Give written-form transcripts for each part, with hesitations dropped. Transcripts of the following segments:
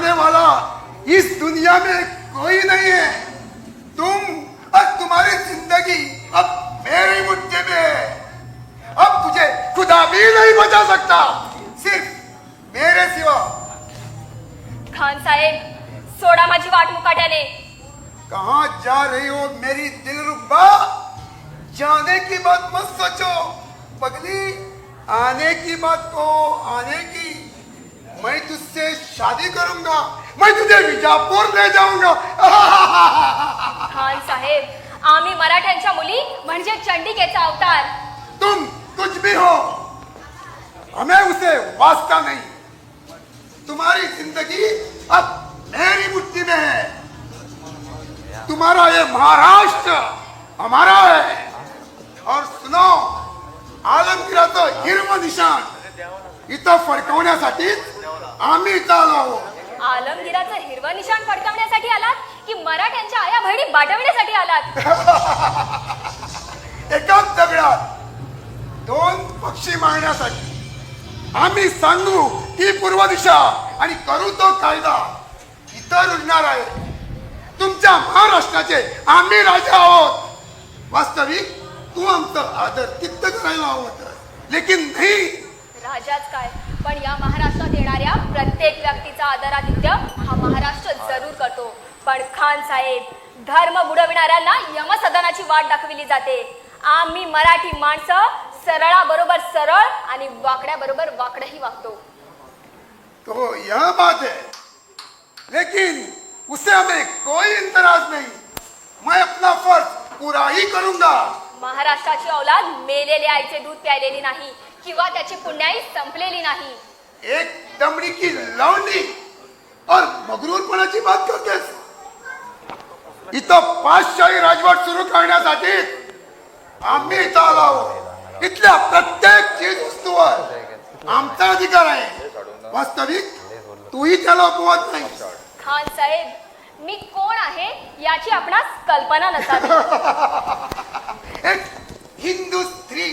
बचाने वाला इस दुनिया में कोई नहीं है। तुम और तुम्हारी जिंदगी अब मेरी मुट्ठी में है। अब तुझे खुदा भी नहीं बचा सकता, सिर्फ मेरे सिवा। खान साहेब, सोडा माझी वाट मुकाट्याने। कहाँ जा रही हो मेरी दिलरुबा? जाने की बात मत सोचो पगली, आने की बात को आने की। मैं तुझसे शादी करूंगा, मैं तुझे विजापूर ले जाऊंगा। खान साहेब, आम्ही मराठ्यांच्या मुली म्हणजे चंडिकेचा अवतार। तुम कुछ भी हो, हमें उसे वास्ता नहीं। तुम्हारी जिंदगी अब मेरी मुट्ठी में है। तुम्हारा ये महाराष्ट्र हमारा है। और सुनो, आलमगीराचं हिरवं निशाण इथं फडकवण्यासाठी आम्ही इथं आलो आहोत। आलमगीराचं हिरवं निशाण फडकावण्यासाठी आलात की मराठ्यांच्या आया बहिणी बाटवण्यासाठी आलात? एकाच दगडात दोन पक्षी मारण्यासाठी। आम्ही सांगू की पूर्व दिशा आणि करू तो कायदा इतर रुजणार आहे। तुमच्या महाराष्ट्राचे आम्ही राजा आहोत। वास्तविक तू आमचं आदर तित्त करायला हवं, लेकिन नाही। राजाच काय, पण या महाराष्ट्रात येणाऱ्या प्रत्येक व्यक्तीचा आदरातिथ्य हा महाराष्ट्र जरूर करतो। पण खान साहेब, धर्म बुडविणाऱ्यांना यमसदनाची वाट दाखविली जाते। आम्ही मराठी माणसं सरळाबरोबर सरळ आणि वाकड्याबरोबर वाकडही वागतो। तो यह बात है, लेकिन उसे हमें कोई इंतराज नहीं। मैं अपना फर्ज पूरा ही करूंगा। महाराष्ट्राची औलाद मेलेले आईचे दूध प्यायलेली नाही किंवा त्याची पुण्याई संपलेली नाही। एक दमडी की लवंडी और मगरूरपणाची बात करतेस? इथं पाचशाही राजवट सुरू करण्यासाठी आम्ही इथं आलो आहोत। इथल्या प्रत्येक चीज वस्तूवर आमचा अधिकार आहे। वास्तविक तूही त्याला अपवाद नाही। खान साहेब, मी कोण आहे याची आपणास कल्पना नसावी। एक हिंदू स्त्री,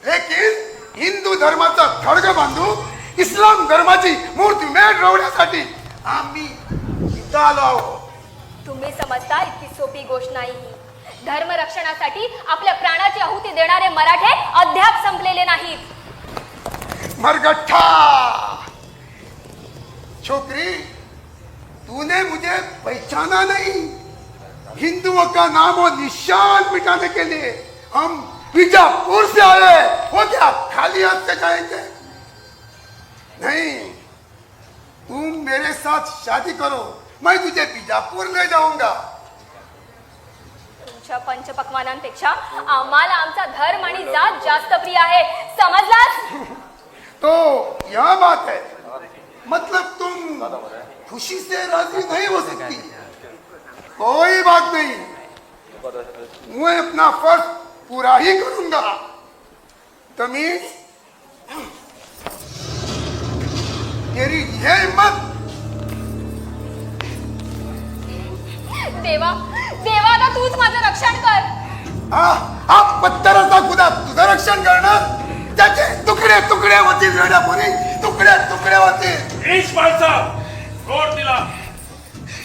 लेकिन हिंदू धर्माचा खडग बांधून इस्लाम धर्माची मूर्तिमेढ रोवण्यासाठी आम्ही इथं आलो आहोत। तुम्ही समजता इतकी सोपी गोष्ट नाही ही। धर्मरक्षणासाठी आपल्या प्राणाची आहुती देणारे मराठे अद्याप संपलेले नाहीत। मरगट्ठा छोकरी, तूने मुझे पहचाना नहीं। हिंदुओं का नाम और निशान मिटाने के लिए हम बीजापुर से आए। वो क्या खाली हाथ से जाएंगे? नहीं, तुम मेरे साथ शादी करो, मैं तुझे बीजापुर ले जाऊंगा। तुमच्या पंचपक्वानांपेक्षा आम्हाला आमचा धर्म आणि जात जास्त प्रिय आहे, समजलास? तो यह बात है, मतलब तुम खुशी से राजी नहीं हो सकती। कोई बात नहीं, मैं अपना फर्ज पूरा ही करूंगा। तमीज, तेरी यह हिम्मत? देवा, देवा, आता तूच माझं रक्षण कर। हा पत्थराचा खुदा तुझं रक्षण करणार? त्याचे तुकडे तुकडे होतील रडापुरी, तुकडे तुकडे होतील। ईश माणसा, सोड तिला।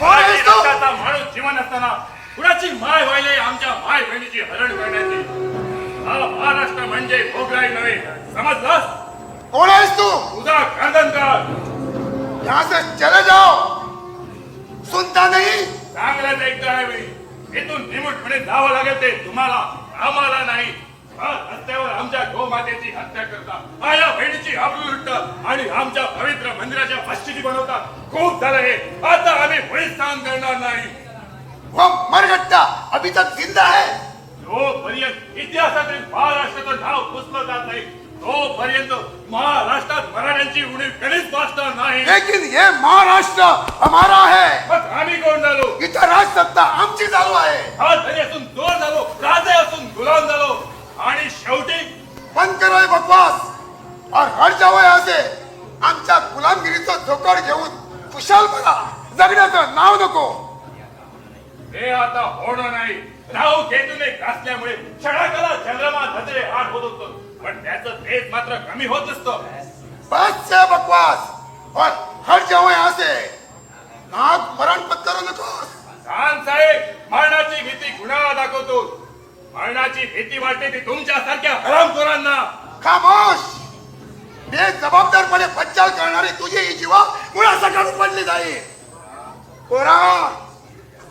माणूस जीवन असताना कुणाची माय व्हायले आमच्या माय बहिणीची हरण करण्याची। हा महाराष्ट्र म्हणजे भोगराई नव्हे, समजलास? कोण आहेस तू? तुझा कर्दनकार। यहाँ से चले जाओ, सुनता नहीं? चांगलाच ऐकता आहे मी। इथून निमूटपणे जावं लागेल ते तुम्हाला, आम्हाला नाही। रस्त्यावर आमच्या गोमातेची हत्या करता, आया बहिणीची आबरू लुटता आणि आमच्या पवित्र मंदिराच्या फश्चिती बनवता। खूप झालं हे, आता आम्ही मुळीच सहन करणार नाही। वो मरगट्टा अभी तक जिंदा है। जोपर्यंत इतिहासातील महाराष्ट्राचं नाव पुसलं जात नाही तोपर्यंत महाराष्ट्रात मराठ्यांची उणीव कधीच वाचणार नाही। लेकिन ये महाराष्ट्र हमारा है। मग आम्ही कोण झालो? इथं राजसत्ता आमची चालू आहे। हा धनी असून चोर झालो, राजे असून गुलाम झालो आणि शेवटी बंद करो ये बकवास और हट जाओ यहाँ से। आमच्या गुलामगिरीचं झोकड घेऊन खुशाल बघा, जगण्याचं नाव नको। हे आता होणं नाही। राहू केतूने घासल्यामुळे क्षणाकाला चंद्रमा नजरे आड होत होतं, पण त्याचं तेज मात्र कमी होत असतं। बस से बकवास और हट जाओ यहाँ से। नाक मरण पत्करू नकोस. खान साहेब मरणाची भीती कुणाला दाखवतो? मरणाची भीती वाटते ती तुमच्यासारख्या हरामखोरांना. खामोश. बेजबाबदारपणे बच्चाल करणारी तुझी ही जीवा मुळासकट पडली जाईल. पोरा,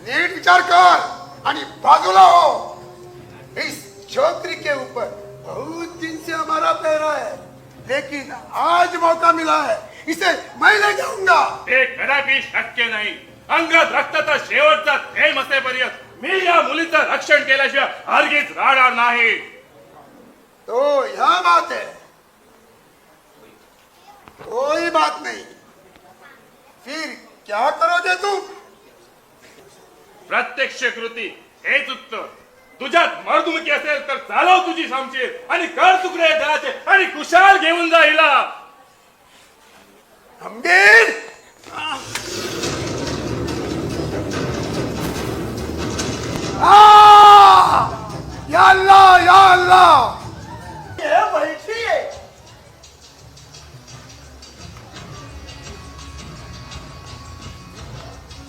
नीट विचार कर आणि बाजूला हो. इस चौधरी के ऊपर बहुत दिन से हमारा पैरा है, लेकिन आज मौका मिला है, इसे मैं ले जाऊंगा. ते कदापि शक्य नाही. अंगात रक्ताचा शेवटचा थेंब असेपर्यंत मी या मुलीचं रक्षण केल्याशिवाय हरगीज राहणार नाही. तो यह बात है. कोई बात नहीं. फिर क्या करोगे तुम? प्रत्यक्ष कृती हेच उत्तर. तुझ्यात मर्दुमकी असेल तर चालव तुझी समशीर आणि कर तुकडे दळाचे आणि कुशाल घेऊन जा हिला. आंबेड, या अल्लाह, या अल्लाह. ये बैठी है.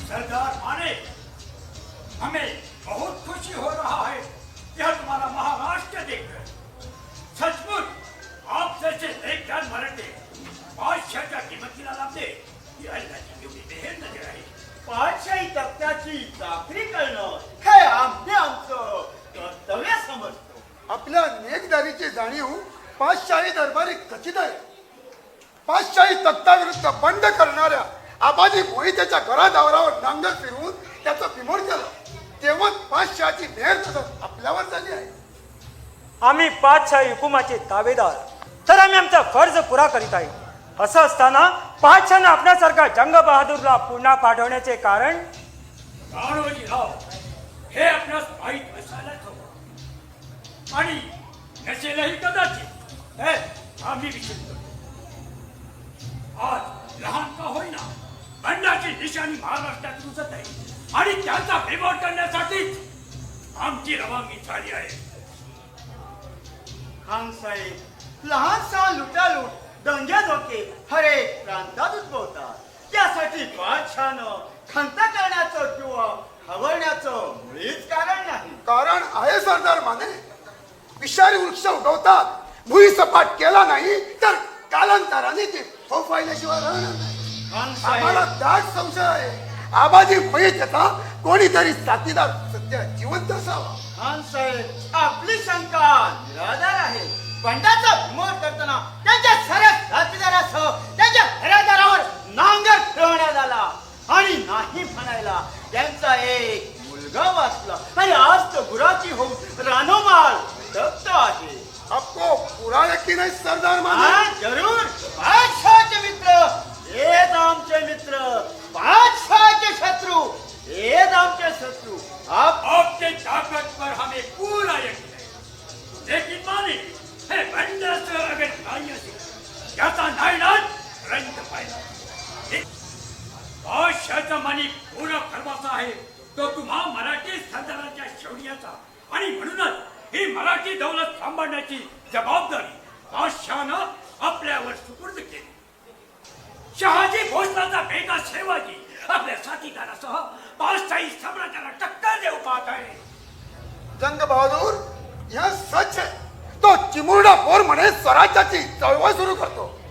सरदार माने, हमें बहुत खुशी हो रहा है यह तुम्हारा महाराष्ट्र देखकर. सचमुच आप जैसे नेकदार मराठे बादशाहच्या किमतीला लाभले ही अल्लाची एवढी मेहर नजर आहे. पाठशाही तक्त्याची चाकरी करणं हे आमचं कर्तव्य समजतो. आपल्या नेकदारीची जाणीव पाचशाही दरबारी खचित आहे. पाचशाही तक्ताविरुद्ध बंड करणाऱ्या आबाजी मोहितेच्या घरादारावर नांगर फिरवून त्याचं बिमोड केलं. तेव्हा पाचशाची मेहर नजर आपल्यावर झाली आहे. आम्ही पाचशाही हुकुमाचे ताबेदार, तर आम्ही आमचा फर्ज पुरा करीत आहे. असं असताना पाचशानं आपल्यासारखा जंग बहादूरला पुन्हा पाठवण्याचे कारण? राणोजीराव हे आपणास माहीत असायलाच हवं आणि नसेलही कदाचित. हे आम्ही विचार करतो. आज लहान का होईना बंडाची निशाणी महाराष्ट्रात रुजत आहे आणि त्याचा बिमोड करण्यासाठीच आमची रवानगी झाली आहे. खान साहेब, लहानसा लुटालूट, दंगे धोके हर एक प्रांतात उद्भवतात. त्यासाठी बादशाहनं खंत करण्याचं किंवा खवळण्याचं मुळीच कारण नाही. कारण आहे सरदार माने. विषारी वृक्ष उगवतात, भुई सपाट केला नाही तर कालांतराने ते फोफायल्याशिवाय राहणार नाही. खान आम्हाला साहेब, दाट संशय आहे आबाजी मोहितेचा कोणीतरी साथीदार सध्या जिवंत असावा. खान साहेब, आपली शंका निराधार आहे. बंडाचा बिमोड करताना त्यांच्या सरस साथीदारासह त्यांच्या घरादारावर नांगर फिरवण्यात आला आणि नाही म्हणायला त्यांचा एक मुलगा वाचला आणि आज तो गुराची होऊन रानोमाळ दत्त आहे. आपको पूरा यकीन है सरदार हा, माने? जरूर. बादशाहचे मित्र हेच आमचे मित्र, बादशाहचे शत्रू हेच आमचे शत्रू. आपके ताकत पर हमें पूरा यकीन है. लेकिन माने हे बंडाचं अगर नाही असेल याचा नाईलाज रंग पाहिला. बादशाहचा मानी पूर्ण खरवाचा आहे तो तुम्हा मराठी सरदाराच्या शौर्याचा आणि म्हणूनच ही मराठी दौलत सांभाळण्याची जबाबदारी बादशाहनं आपल्यावर सुपूर्द केली. शहाजी भोसलाचा बेटा शिवाजी आपल्या साथीदारासह बादशाही साम्राज्याला टक्कर देऊ पाहत आहे. जंग बहादूर, यह सच है. तो चिमुरडा पोर म्हणे स्वराज्याची चळवळ सुरू करतो.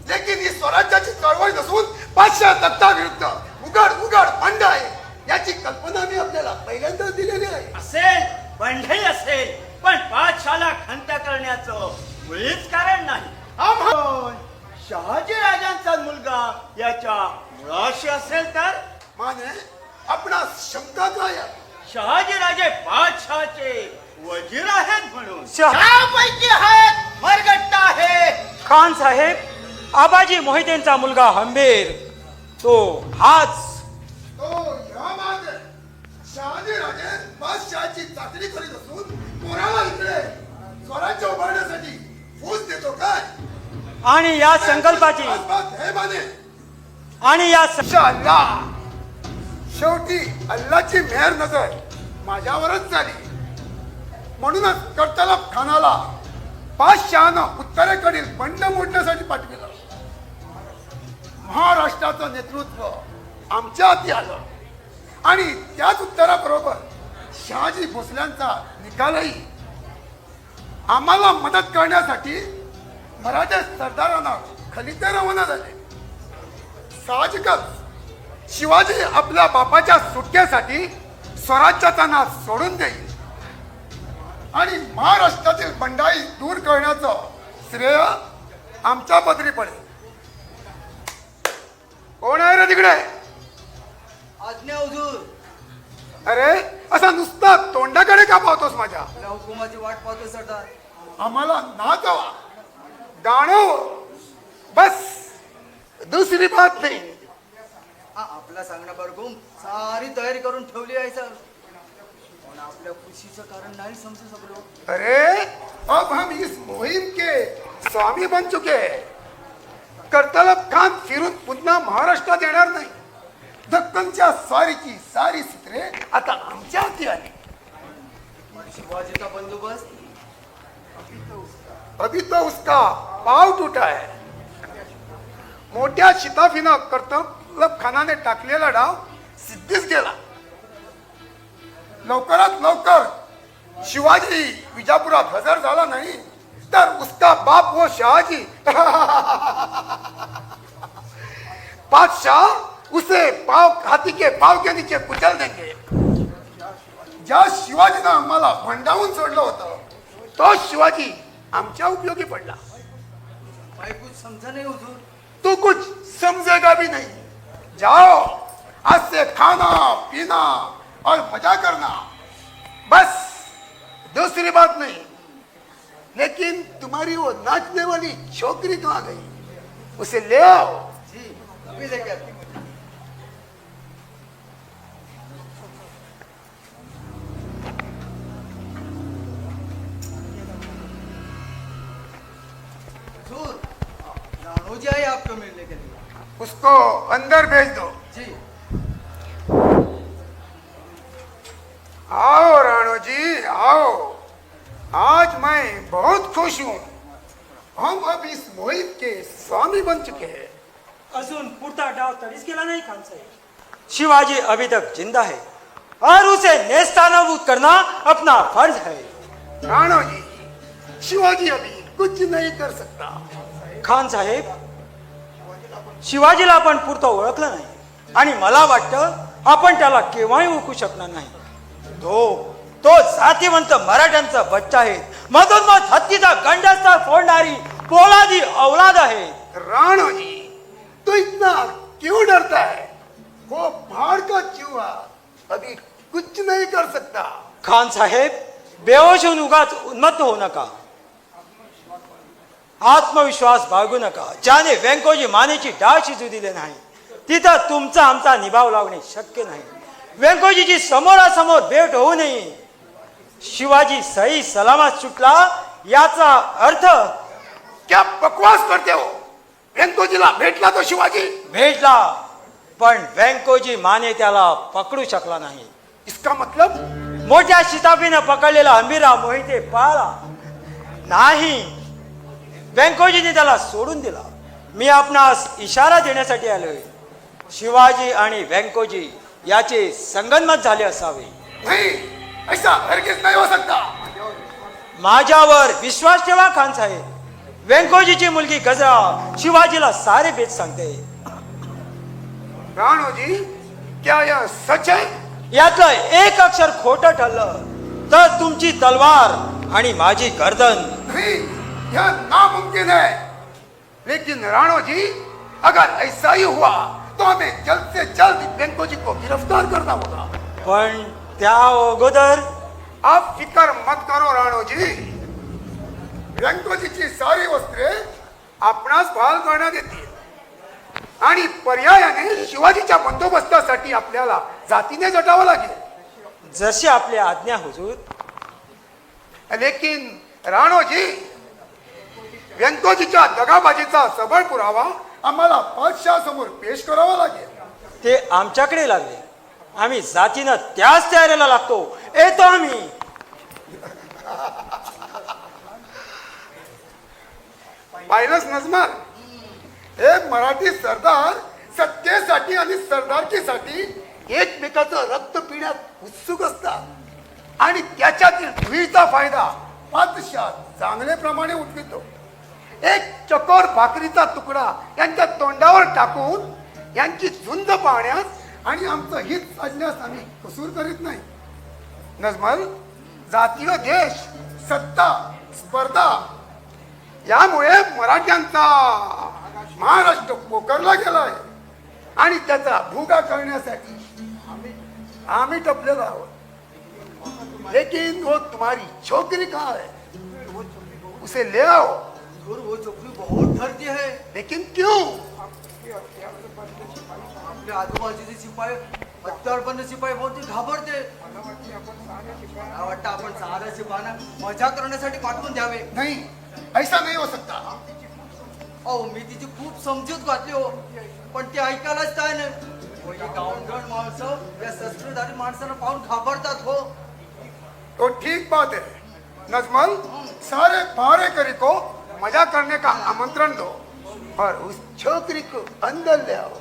लेकिन ही स्वराज्याची चळवळ नसून पाचशा तख्ता विरुद्ध उघड उघड बंड आहे याची कल्पना मी आपल्याला पहिल्यांदाच दिलेली आहे. असेल, बंडही असेल, पण बादशाला खंत करण्याचं मुळीच कारण नाही. आम्हा शहाजी राजांचा मुलगा याच्या मुळाशी असेल तर माने, आपणास शंका काय आहे? शहाजी राजे बादशाहचे वजीर आहेत म्हणून. शहा- त्यापैकी आहेत मरगट्टा आहे. खान साहेब, आबाजी मोहितेंचा मुलगा हंबीर तो हाच. तो या बात आहे. शहाजी राजे बादशाहची चाचणी करीत असून पोराला इकडे स्वराज्य उभारण्यासाठी फौज देतो काय? आणि या संकल्पाची खास बात हे माने. आणि या अल्लाह, शेवटी अल्लाची मेहर नजर माझ्यावरच झाली. म्हणूनच कर्तलब खानाला बादशहानं उत्तरेकडील बंड मोडण्यासाठी पाठविलं. महाराष्ट्राचं नेतृत्व आमच्या हाती आलं आणि त्याच उत्तराबरोबर शहाजी भोसल्यांचा निकालही आम्हाला मदत करण्यासाठी मराठा सरदारांना खलिते रवाना झाले. साहजिकच शिवाजी आपल्या बापाच्या सुटकेसाठी स्वराज्याचा नाद सोडून देईल आणि महाराष्ट्रातील बंडाई दूर करण्याचं श्रेय आमच्या पदरी पडेल. कोण आहे रे तिकडे? आज्ञा हुजूर. अरे असा नुसता तोंडाकडे का पाहतोस माझ्या? आपल्या हुकुमाची वाट पाहतो सरदार. आम्हाला नाचावा गाणं बस, दुसरी बात नाही. आपल्या सांगण्याबरोबर सारी तयारी करून ठेवली आहे सर, पण आपल्या खुशीचं कारण नाही समजू शकलो. अरे अब हम इस मुहिम के स्वामी बन चुके हैं. करतलब खान फिरून पुन्हा महाराष्ट्रात येणार नाही. दक्कनच्या स्वारीची सारी सूत्रे आता आमच्या हाती आली. पण शिवाजीचा बंदोबस्त अभी तो उसका पाव टूटा है. मोठ्या शिताफीनं करतलब खानाने टाकलेला डाव सिद्धीच गेला. लवकरात लवकर शिवाजी विजापुरात हजर झाला नाही तर उसका बाप वो शहाजी बादशाह उसे पाव हाथी के पाव के नीचे कुचल देंगे. ज्या शिवाजीनं आम्हाला भंडावून सोडलं होतं तो शिवाजी आमच्या उपयोगी पडला. काय कुछ समझा नहीं हुजूर. तू कुछ समझेगा भी नहीं. जाओ आज से खाना पीना और मजा करना, बस दूसरी बात नहीं. लेकिन तुम्हारी वो नाचने वाली छोकरी कहाँ गई? उसे ले आओ. जी अभी लेके आते. हुजूर, राणो जी आए आपको मिलने के लिए. उसको अंदर भेज दो. जी आओ राणो जी आओ. आज मैं बहुत खुश हूँ. हम अब इस मुहिम के स्वामी बन चुके हैं. अजून पुढचा डाव तडीच गेला नाही खान साहेब. शिवाजी अभी तक जिंदा है और उसे नेस्तानाबूद करना अपना फर्ज है. राणो जी, शिवाजी अभी कुछ नहीं कर सकता. खान साहेब, शिवाजीला आपण पुरतं ओळखलं नाही आणि मला वाटतं आपण त्याला केव्हाही ओळखू शकणार नाही. तो जातीवंत मराठ्यांचा बच्चा आहे. मधोमध हत्तीचा गंडस्ता फोडणारी पोलादी औलाद आहे. राणो जी, तो इतना क्यों डरता है? वो पहाड़ का चूहा अभी कुछ नहीं कर सकता. खान साहेब, बेहोश होऊन उगाच उन्मत्त होऊ नका. आत्मविश्वास बाळगू नका. ज्याने व्यंकोजी मानेची डाळ शिजू दिले नाही तिथं तुमचा आमचा निभाव लावणे शक्य नाही. व्यंकोजीची समोरासमोर भेट होऊ नये. शिवाजी सही सलामत सुटला याचा अर्थ क्या बकवास करते हो? व्यंकोजीला भेटला तो शिवाजी. भेटला, पण व्यंकोजी माने त्याला पकडू शकला नाही. इसका मतलब मोठ्या शिताफीनं पकडलेला हंबीरराव मोहिते पळाला नाही. व्यंकोजीने त्याला सोडून दिला. मी आपणास इशारा देण्यासाठी आलोय. शिवाजी आणि व्यंकोजी याचे संगनमत झाले असावे. नहीं, ऐसा हरगिज नहीं हो सकता. माझ्यावर विश्वास ठेवा खान साहेब. व्यंकोजीची मुलगी गजरा शिवाजीला सारे बेत सांगते. राणो जी, क्या यह सच है? यातलं एक अक्षर खोटं ठरलं तर तुमची तलवार आणि माझी गर्दन. नहीं, यह नामुमकिन है. लेकिन राणो जी, अगर ऐसा ही हुआ तो हमें जल्द से जल्द व्यंकोजी को गिरफ्तार करना होगा. पण त्या अगोदर आप फिकर मत करो राणो जी. व्यंकोजीची सारी वस्त्रे आपणास बहाल करण्यात येतील आणि पर्यायाने शिवाजीच्या बंदोबस्तासाठी आपल्याला जातीने झटावं लागेल. जशी आपली आज्ञा हुजूर. लेकिन राणो जी, व्यंकोजीच्या दगाबाजीचा सबळ पुरावा आम्हाला बादशाह समोर पेश करावा लागेल. ते आमच्याकडे लागले. आम्ही जातीनं त्याच तयारीला लागतो. येतो आम्ही. पाहिलंच नजमाल, हे मराठी सरदार सत्तेसाठी आणि सरदारकीसाठी एकमेकाचं रक्त पिण्यात उत्सुक असतात आणि त्याच्यातील धुळीचा फायदा पादशाह चांगल्याप्रमाणे उठवितो. एक चकोर भाकरीचा तुकडा यांच्या तोंडावर टाकून यांची झुंज पाहण्यास आणि आमचं हित साधण्यास आम्ही कसूर करीत नाही. नजमल, जातीय देश, सत्ता, स्पर्धा यामुळे मराठ्यांचा महाराष्ट्र पोखरला गेलाय आणि त्याचा भुगा करण्यासाठी आम्ही टपलेलो आहोत. लेकिन वो तुम्हारी छोकरी कहाँ है? उसे ले आओ. और वो छोकरी बहुत डरती है. लेकिन क्यों? आपले आजूबाजूचे शिपाई हत्यारबंद शिपाई बहुत घाबरते. मला वाटतं आपण सारा शिपायांना मजा करण्यासाठी पाठवून द्यावे. नहीं, ऐसा नहीं हो सकता. अहो मी तिची खूप समजूत घातली हो, पण ती ऐकायलाच काय नाही. हो, ही गावंढळ माणसं या शस्त्रधारी माणसांना पाहून घाबरतात हो. तो ठीक बात है. नजमल, सारे पहरेकरी को मजा करने का आमंत्रण दो और उस छोकरी को अंदर ले आओ.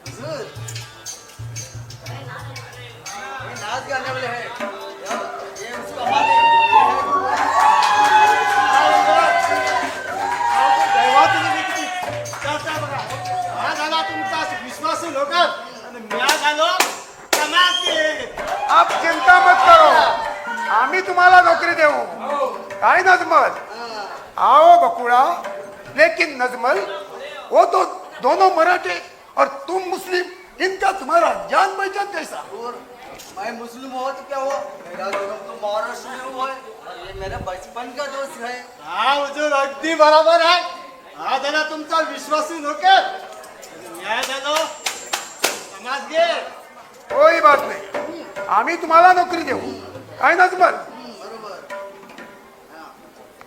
हुजूर, ये नाच गाने वाले हैं. ये उसको हमारे हा झाला तुमचा विश्वासू लोक आणि म्या झालो समाजसेवक. आप चिंता मत करो, आम्ही तुम्हाला नौकरी देऊ. काय नजमल? आओ बकुड़ा. लेकिन नजमल, वो तो दोनों मराठे और तुम मुस्लिम, इनका तुम्हारा जान पहचान कैसा? और मैं मुस्लिम हुआ तो क्या हुआ, मेरा जन्म तो महाराष्ट्र में हुआ है और ये मेरा बचपन का दोस्त है. हा हुजूर, अगदी बरोबर आहे. हा झाला तुमचा विश्वासू नोकर. म्या झालो समाजसेवक. कोई बात नाही, आम्ही तुम्हाला नोकरी देऊ. काय नजमल? बरोबर.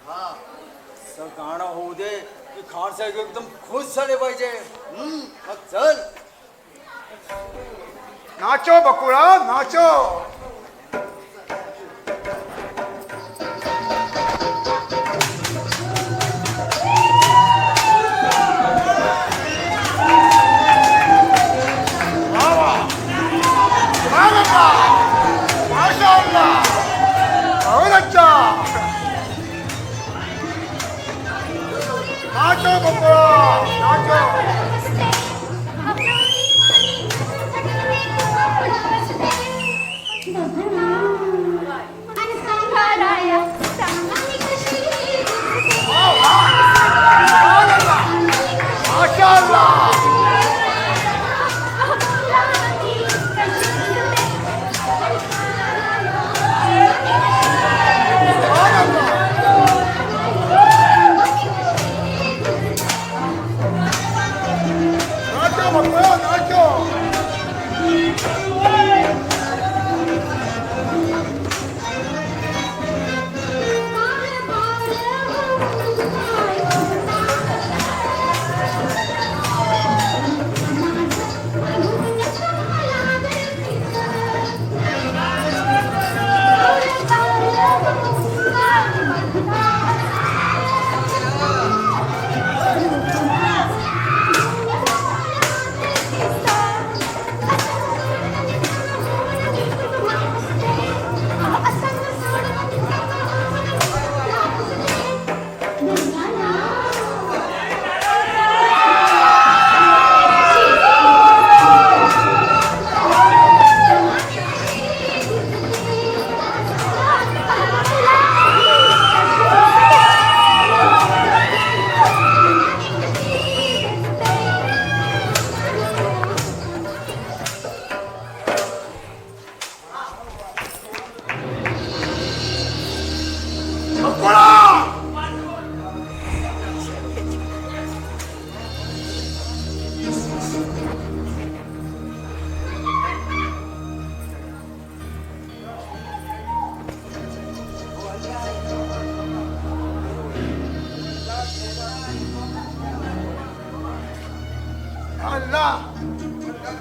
हा असं गाणं होऊ दे की खान साहेब एकदम खुश झाले पाहिजे. मग चल. नाचो बकुड़ा, नाचो. माशाअल्लाह, बहुत अच्छा. नाचो बकुड़ा, नाचो.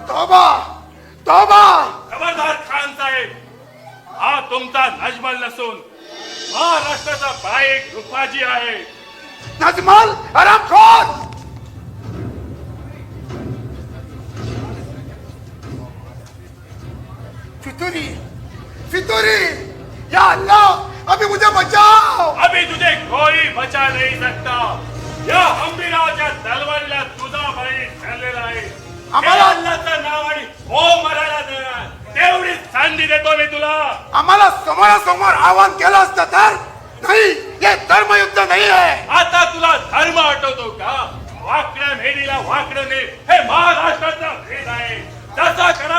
तोबा तोबा खबरदार खान साहेब, हा तुमचा नजमल नसून महाराष्ट्राचा बाईक रुपाजी आहे. नजमल हरामखोर. फितूरी फितूरी, या अल्लाह अभी मुझे बचाओ. अभी तुझे कोई बचा नहीं सकता. या हंबीराच्या तलवारीला तुझा बळी ठरलेला आहे. आम्हाला- हे अल्लाचं नाव आणि हो मरायला देणार तेवढी संधी देतो मी तुला. आम्हाला समोरासमोर आव्हान केलं असतं तर. नाही, हे धर्मयुद्ध नाही आहे. आता तुला धर्म आठवतो का? वाकड्या मेढीला वाकडणे हे महाराष्ट्राचा भेद आहे. जसा करा